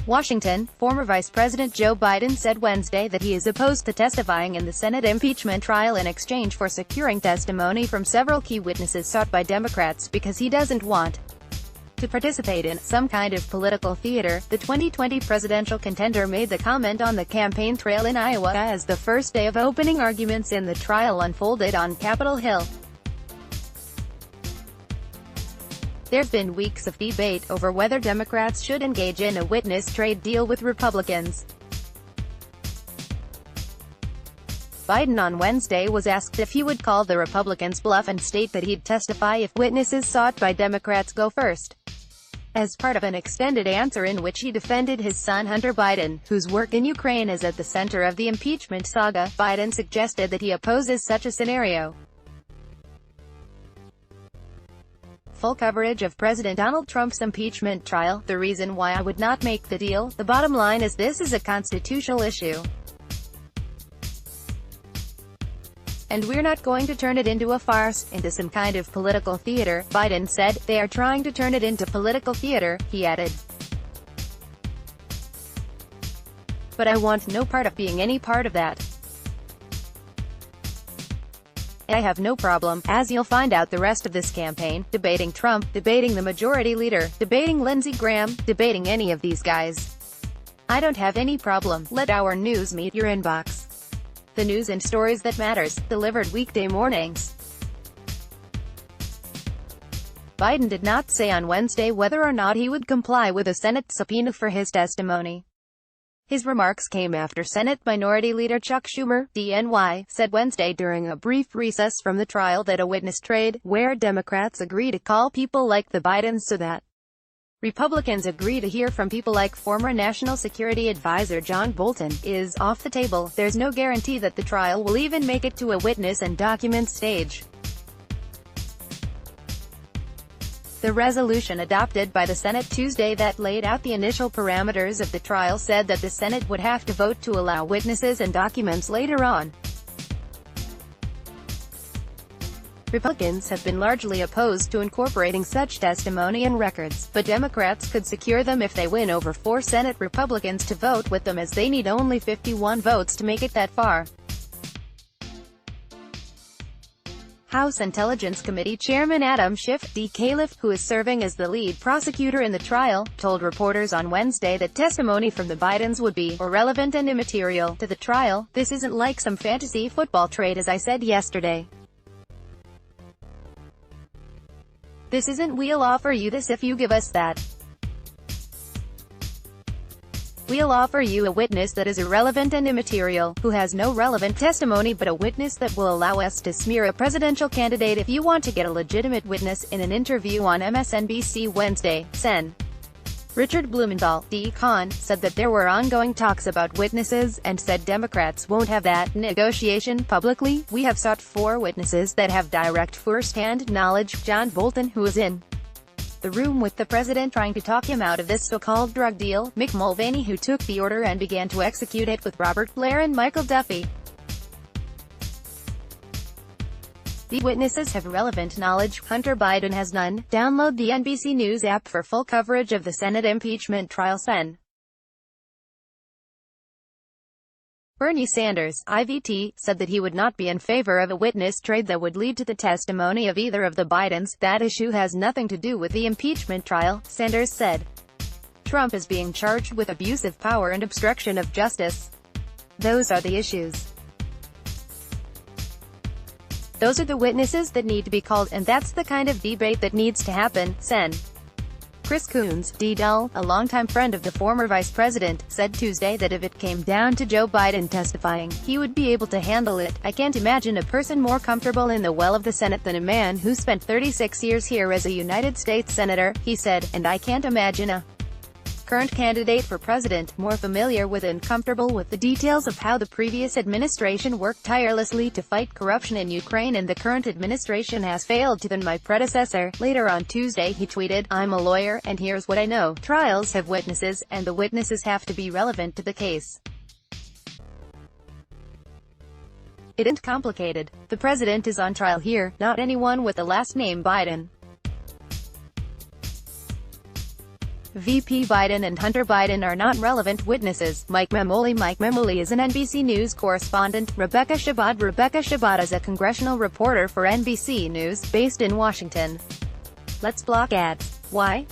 Washington, former Vice President Joe Biden said Wednesday that he is opposed to testifying in the Senate impeachment trial in exchange for securing testimony from several key witnesses sought by Democrats because he doesn't want to participate in some kind of political theater. The 2020 presidential contender made the comment on the campaign trail in Iowa as the first day of opening arguments in the trial unfolded on Capitol Hill. There's been weeks of debate over whether Democrats should engage in a witness trade deal with Republicans. Biden on Wednesday was asked if he would call the Republicans' bluff and state that he'd testify if witnesses sought by Democrats go first. As part of an extended answer in which he defended his son Hunter Biden, whose work in Ukraine is at the center of the impeachment saga, Biden suggested that he opposes such a scenario. Full coverage of President Donald Trump's impeachment trial. The reason why I would not make the deal, the bottom line is this is a constitutional issue. And we're not going to turn it into a farce, into some kind of political theater, Biden said. They are trying to turn it into political theater, he added. But I want no part of being any part of that. I have no problem, as you'll find out the rest of this campaign, debating Trump, debating the majority leader, debating Lindsey Graham, debating any of these guys. I don't have any problem. Let our news meet your inbox. The news and stories that matters, delivered weekday mornings. Biden did not say on Wednesday whether or not he would comply with a Senate subpoena for his testimony. His remarks came after Senate Minority Leader Chuck Schumer, DNY, said Wednesday during a brief recess from the trial that a witness trade, where Democrats agree to call people like the Bidens so that Republicans agree to hear from people like former National Security Advisor John Bolton, is off the table. There's no guarantee that the trial will even make it to a witness and document stage. The resolution adopted by the Senate Tuesday that laid out the initial parameters of the trial said that the Senate would have to vote to allow witnesses and documents later on. Republicans have been largely opposed to incorporating such testimony and records, but Democrats could secure them if they win over 4 Senate Republicans to vote with them, as they need only 51 votes to make it that far. House Intelligence Committee Chairman Adam Schiff, D. Califf, who is serving as the lead prosecutor in the trial, told reporters on Wednesday that testimony from the Bidens would be irrelevant and immaterial to the trial. This isn't like some fantasy football trade, as I said yesterday. This isn't we'll offer you this if you give us that. We'll offer you a witness that is irrelevant and immaterial, who has no relevant testimony, but a witness that will allow us to smear a presidential candidate. If you want to get a legitimate witness. In an interview on MSNBC Wednesday, Sen. Richard Blumenthal, D-Con, said that there were ongoing talks about witnesses, and said Democrats won't have that negotiation publicly. We have sought 4 witnesses that have direct first-hand knowledge. John Bolton, who is in the room with the president trying to talk him out of this so-called drug deal, Mick Mulvaney, who took the order and began to execute it with Robert Blair and Michael Duffy. The witnesses have relevant knowledge. Hunter Biden has none. Download the NBC News app for full coverage of the Senate impeachment trial. Sen. Bernie Sanders, IVT, said that he would not be in favor of a witness trade that would lead to the testimony of either of the Bidens. That issue has nothing to do with the impeachment trial, Sanders said. Trump is being charged with abuse of power and obstruction of justice. Those are the issues. Those are the witnesses that need to be called, and that's the kind of debate that needs to happen, Sen. Chris Coons, D-Dull, a longtime friend of the former vice president, said Tuesday that if it came down to Joe Biden testifying, he would be able to handle it. I can't imagine a person more comfortable in the well of the Senate than a man who spent 36 years here as a United States Senator, he said, and I can't imagine a current candidate for president more familiar with and comfortable with the details of how the previous administration worked tirelessly to fight corruption in Ukraine and the current administration has failed to than my predecessor. Later on Tuesday he tweeted, I'm a lawyer, and here's what I know. Trials have witnesses, and the witnesses have to be relevant to the case. It isn't complicated. The president is on trial here, not anyone with the last name Biden. VP Biden and Hunter Biden are not relevant witnesses. Mike Memoli is an NBC News correspondent. Rebecca Shabbat is a congressional reporter for NBC News, based in Washington. Let's block ads. Why?